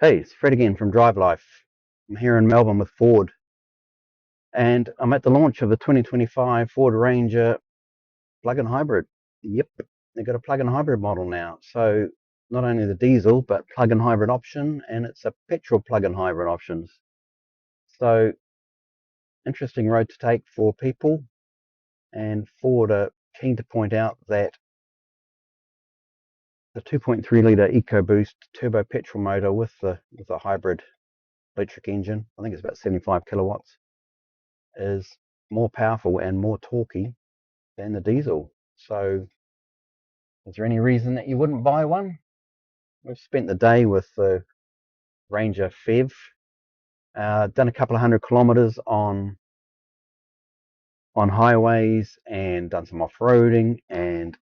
Hey, it's Fred again from Drive Life. I'm here in Melbourne with Ford, and I'm at the launch of the 2025 Ford Ranger plug-in hybrid. Yep, they've got a plug-in hybrid model now. So not only the diesel, but plug-in hybrid option, and it's a petrol plug-in hybrid options. So interesting road to take for people, and Ford are keen to point out that the 2.3 litre EcoBoost turbo petrol motor with a hybrid electric engine, I think it's about 75 kilowatts, is more powerful and more torquey than the diesel. So is there any reason that you wouldn't buy one? We've spent the day with the Ranger PHEV, done a couple of 100 kilometers on highways and done some off-roading, and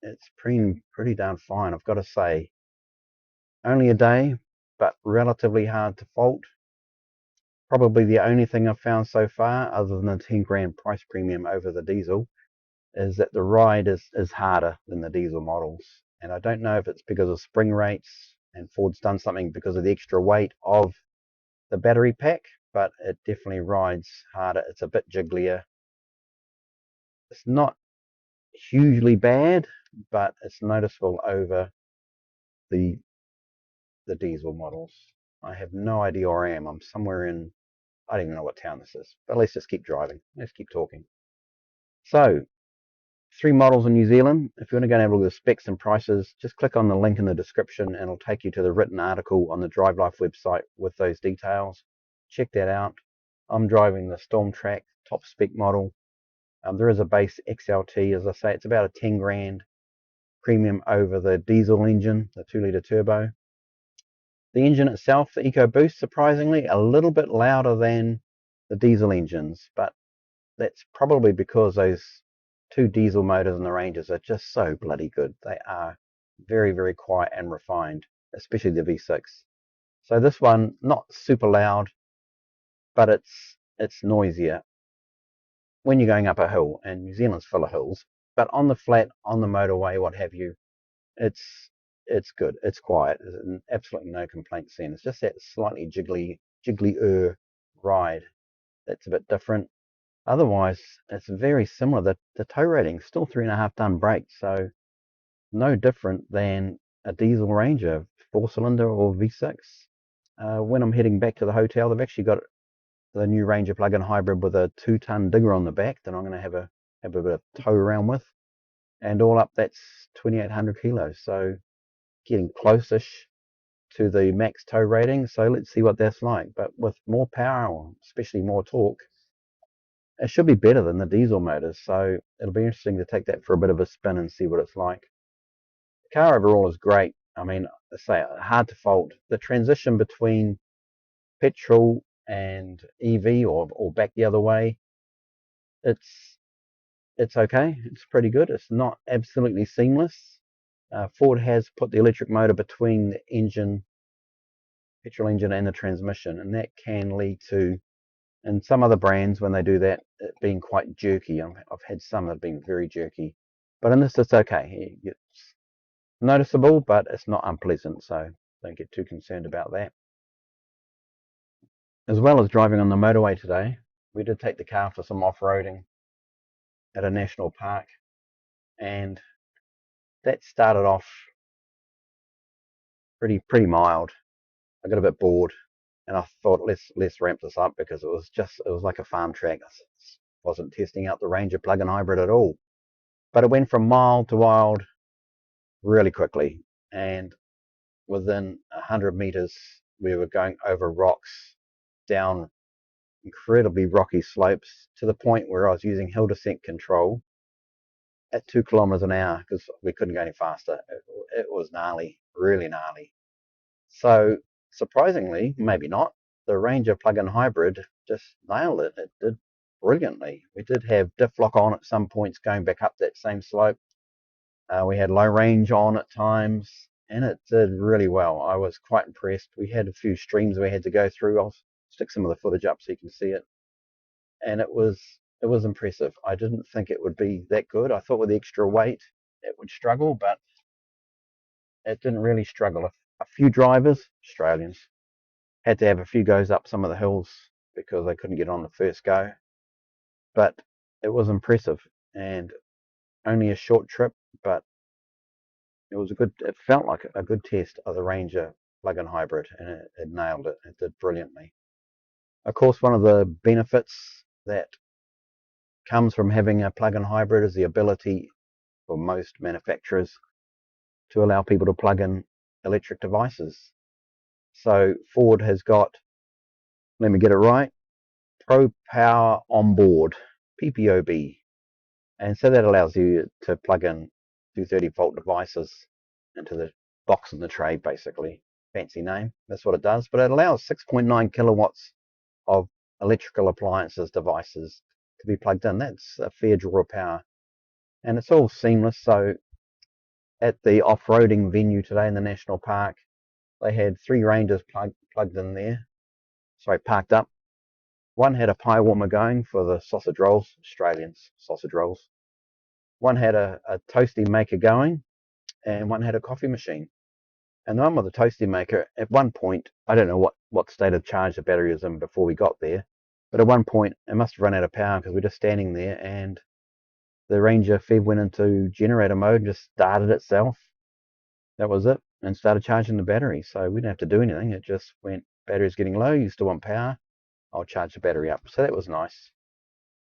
it's pretty darn fine, I've got to say. Only a day, but relatively hard to fault. Probably the only thing I've found so far, other than the 10 grand price premium over the diesel, is that the ride is harder than the diesel models. And I don't know if it's because of spring rates and Ford's done something because of the extra weight of the battery pack, but it definitely rides harder. It's a bit jigglier. It's not hugely bad, but it's noticeable over the diesel models. I have no idea where I am. I'm somewhere in, I don't even know what town this is, but let's just keep driving. Let's keep talking. So 3 models in New Zealand. If you want to go and have a look at the specs and prices, just click on the link in the description and it'll take you to the written article on the Drive Life website with those details. Check that out. I'm driving the Storm Track top spec model. There is a base XLT, as I say, it's about a 10 grand premium over the diesel engine, the 2 litre turbo. The engine itself, the EcoBoost, surprisingly, a little bit louder than the diesel engines, but that's probably because those 2 diesel motors in the Rangers are just so bloody good. They are very, very quiet and refined, especially the V6. So this one, not super loud, but it's noisier when you're going up a hill, and New Zealand's full of hills. But on the flat, on the motorway, what have you, it's good. It's quiet. There's absolutely no complaints then. It's just that slightly jiggly ride that's a bit different. Otherwise, it's very similar. The tow rating is still 3.5 ton brakes, so no different than a diesel Ranger, 4-cylinder or V6. When I'm heading back to the hotel, they've actually got the new Ranger plug-in hybrid with a 2-ton digger on the back that I'm going to have a bit of tow around with, and all up that's 2,800 kilos. So getting close-ish to the max tow rating. So let's see what that's like. But with more power, especially more torque, it should be better than the diesel motors, so it'll be interesting to take that for a bit of a spin and see what it's like. The car overall is great. I mean, I say hard to fault. The transition between petrol and EV or back the other way, it's okay. It's pretty good. It's not absolutely seamless. Ford has put the electric motor between the engine, petrol engine, and the transmission, and that can lead to, and some other brands, when they do that, it being quite jerky. I've had some that have been very jerky, but in this it's okay. It's noticeable, but it's not unpleasant, so don't get too concerned about that. As well as driving on the motorway today, we did take the car for some off-roading at a national park, and that started off pretty mild. I got a bit bored, and I thought let's ramp this up, because it was like a farm track. I wasn't testing out the Ranger plug-in hybrid at all. But it went from mild to wild really quickly, and within 100 meters we were going over rocks, down incredibly rocky slopes, to the point where I was using hill descent control at 2 kilometers an hour because we couldn't go any faster. It was gnarly, really gnarly. So surprisingly, maybe not, the Ranger plug-in hybrid just nailed it. It did brilliantly. We did have diff lock on at some points going back up that same slope. We had low range on at times, and it did really well. I was quite impressed. We had a few streams we had to go through. I'll stick some of the footage up so you can see it. And it was impressive. I didn't think it would be that good. I thought with the extra weight it would struggle, but it didn't really struggle. A few drivers, Australians, Had to have a few goes up some of the hills because they couldn't get on the first go, but it was impressive and only a short trip, but it felt like a good test of the Ranger plug-in hybrid, and it nailed it. It did brilliantly. Of course, one of the benefits that comes from having a plug-in hybrid is the ability for most manufacturers to allow people to plug in electric devices. So Ford has got, let me get it right, Power OnBoard, PPOB. And so that allows you to plug in 230-volt devices into the box in the tray, basically. Fancy name, that's what it does. But it allows 6.9 kilowatts of electrical appliances devices to be plugged in. That's a fair draw of power. And it's all seamless. So at the off-roading venue today in the national park, they had 3 Rangers plugged in there. Sorry, parked up. One had a pie warmer going for the sausage rolls, Australians sausage rolls. One had a toasty maker going, and one had a coffee machine. And the one with the toasty maker, at one point, I don't know what state of charge the battery was in before we got there, but at one point it must have run out of power because we're just standing there, and the Ranger PHEV went into generator mode and just started itself. That was it, and started charging the battery. So we didn't have to do anything. It just went, battery's getting low, you still want power, I'll charge the battery up. So that was nice.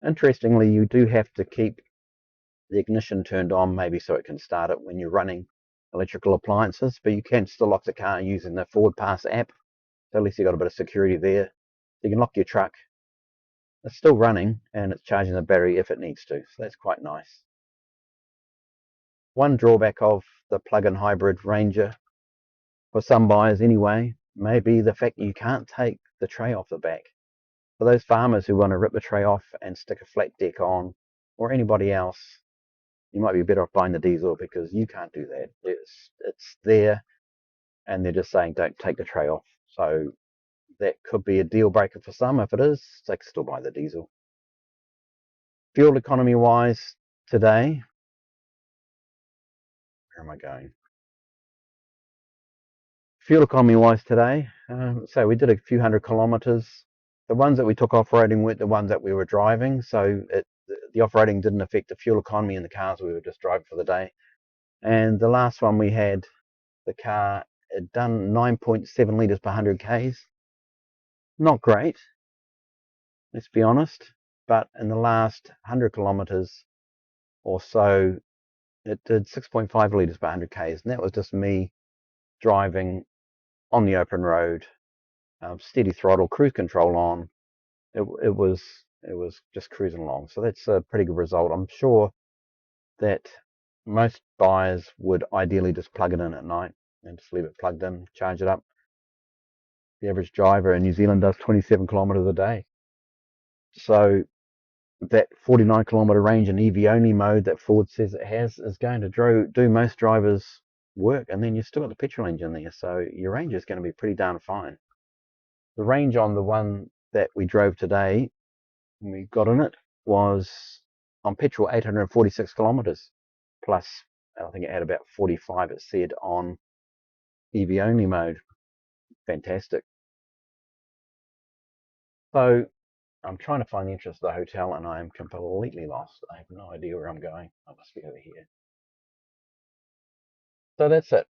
Interestingly, you do have to keep the ignition turned on, maybe so it can start it when you're running electrical appliances, but you can still lock the car using the Ford Pass app. So at least you've got a bit of security there. You can lock your truck. It's still running and it's charging the battery if it needs to. So that's quite nice. One drawback of the plug-in hybrid Ranger, for some buyers anyway, may be the fact you can't take the tray off the back. For those farmers who want to rip the tray off and stick a flat deck on, or anybody else, you might be better off buying the diesel because you can't do that. It's there, and they're just saying don't take the tray off. So that could be a deal breaker for some. If it is, they can still buy the diesel. Fuel economy wise today, where am I going? Fuel economy wise today, so we did a few hundred kilometers. The ones that we took off-roading weren't the ones that we were driving, so the off-roading didn't affect the fuel economy in the cars we were just driving for the day. And the last one we had, the car had done 9.7 litres per 100 k's. Not great, let's be honest, but in the last 100 kilometres or so, it did 6.5 litres per 100 k's, and that was just me driving on the open road, steady throttle, cruise control on. It was just cruising along, so that's a pretty good result. I'm sure that most buyers would ideally just plug it in at night and just leave it plugged in, charge it up. The average driver in New Zealand does 27 kilometres a day, so that 49 kilometre range in EV only mode that Ford says it has is going to do most drivers work, and then you've still got the petrol engine there, so your range is going to be pretty darn fine. The range on the one that we drove today, when we got in it, was on petrol 846 kilometres, plus I think it had about 45 it said on EV only mode. Fantastic. So I'm trying to find the entrance to the hotel and I am completely lost. I have no idea where I'm going. I must be over here. So that's it.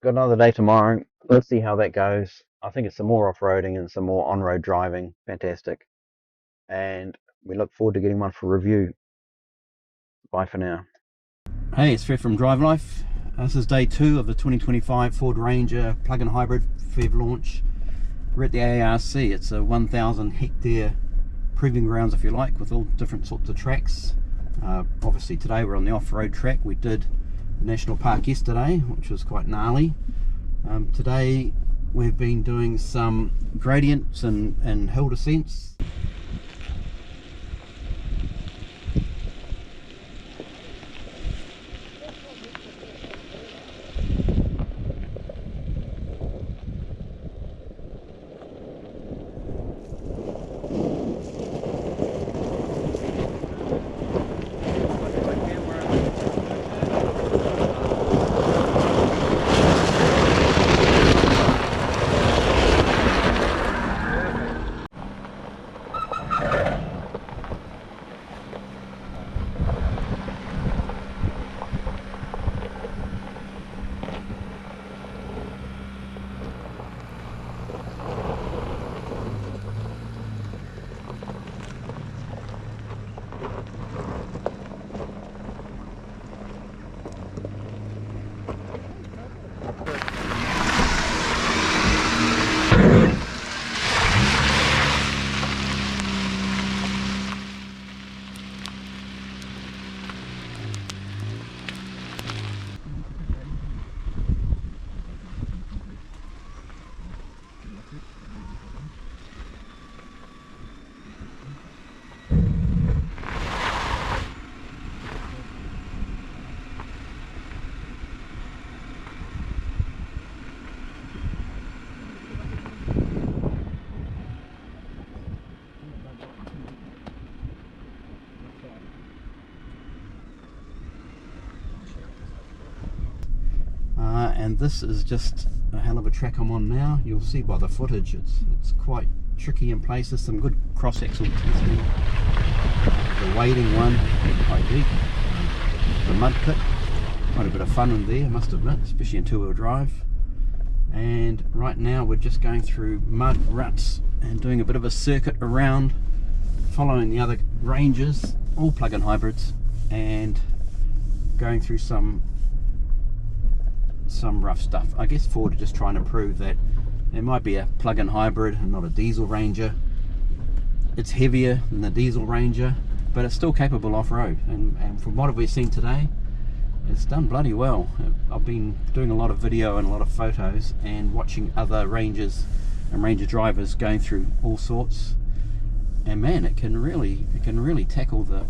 Got another day tomorrow. Let's see how that goes. I think it's some more off-roading and some more on-road driving. Fantastic. And we look forward to getting one for review. Bye for now. Hey, it's Fred from Drive Life. This is day 2 of the 2025 Ford Ranger plug-in hybrid PHEV launch. We're at the AARC. It's a 1,000 hectare proving grounds, if you like, with all different sorts of tracks. Obviously today we're on the off-road track. We did the national park yesterday, which was quite gnarly. Today we've been doing some gradients and hill descents. and this is just a hell of a track I'm on now. You'll see by the footage it's quite tricky in places. Some good cross axle testing. The wading one, quite deep. The mud pit, quite a bit of fun in there, I must admit, especially in two-wheel drive. And right now we're just going through mud ruts and doing a bit of a circuit around, following the other Rangers, all plug-in hybrids, and going through some rough stuff. I guess Ford are just trying to prove that it might be a plug-in hybrid and not a diesel Ranger. It's heavier than the diesel Ranger, but it's still capable off-road, and from what we've seen today, it's done bloody well. I've been doing a lot of video and a lot of photos and watching other Rangers and Ranger drivers going through all sorts, and man, it can really tackle the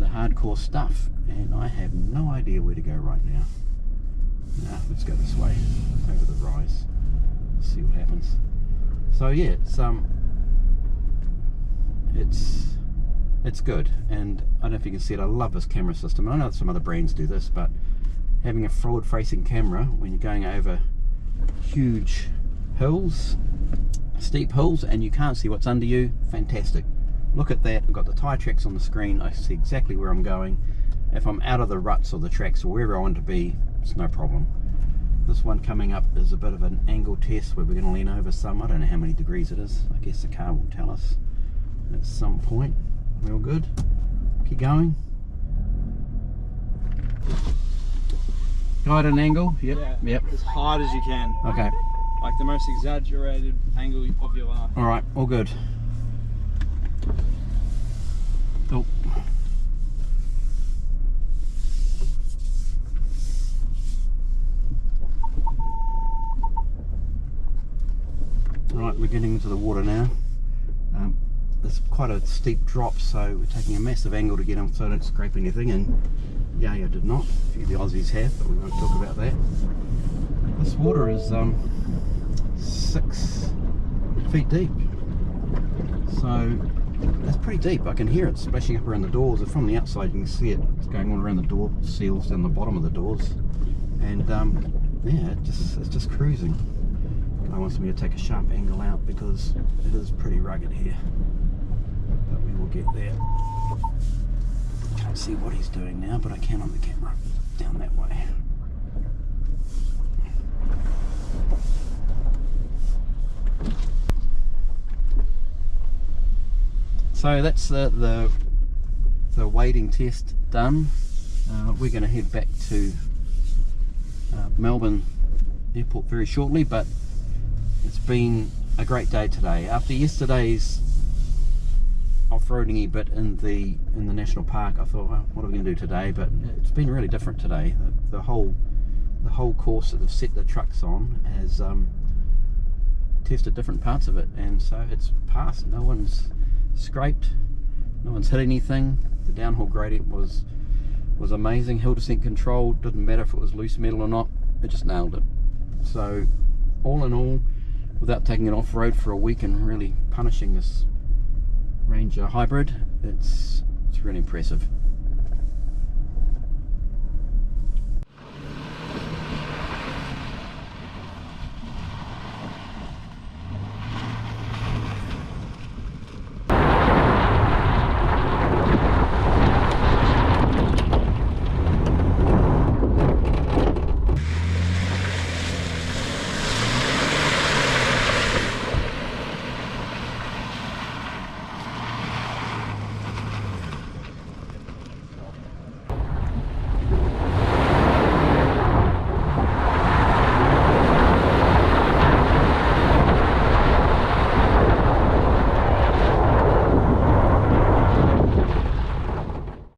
hardcore stuff, and I have no idea where to go right now. Let's go this way over the rise, see what happens. So yeah, it's good, and I don't know if you can see it, I love this camera system. I know some other brands do this, but having a forward-facing camera when you're going over huge hills, steep hills, and you can't see what's under you, fantastic. Look at that, I've got the tyre tracks on the screen, I see exactly where I'm going. If I'm out of the ruts or the tracks or wherever I want to be, it's no problem. This one coming up is a bit of an angle test where we're going to lean over some. I don't know how many degrees it is, I guess the car will tell us at some point. Real good. Keep going. Guide an angle. Yep. Yeah, yep. As hard as you can. Okay. Like the most exaggerated angle of your life. Alright, all good. Oh. Alright, we're getting into the water now. It's quite a steep drop, so we're taking a massive angle to get them so I don't scrape anything, and yeah, I did not. A few of the Aussies have, but we won't talk about that. This water is 6 feet deep, so that's pretty deep. I can hear it splashing up around the doors. If from the outside you can see it, it's going on around the door seals down the bottom of the doors, and yeah, it's just cruising. I wants me to take a sharp angle out because it is pretty rugged here, but we will get there. Can't see what he's doing now, but I can on the camera. Down that way. So that's the wading test done. We're going to head back to Melbourne airport very shortly, but it's been a great day today. After yesterday's off-roading bit in the national park, I thought, well, what are we going to do today? But it's been really different today. The whole course that they've set the trucks on has tested different parts of it, and so it's passed. No one's scraped, no one's hit anything. The downhill gradient was amazing. Hill descent control, didn't matter if it was loose metal or not, it just nailed it. So all in all, without taking it off-road for a week and really punishing this Ranger hybrid, it's really impressive.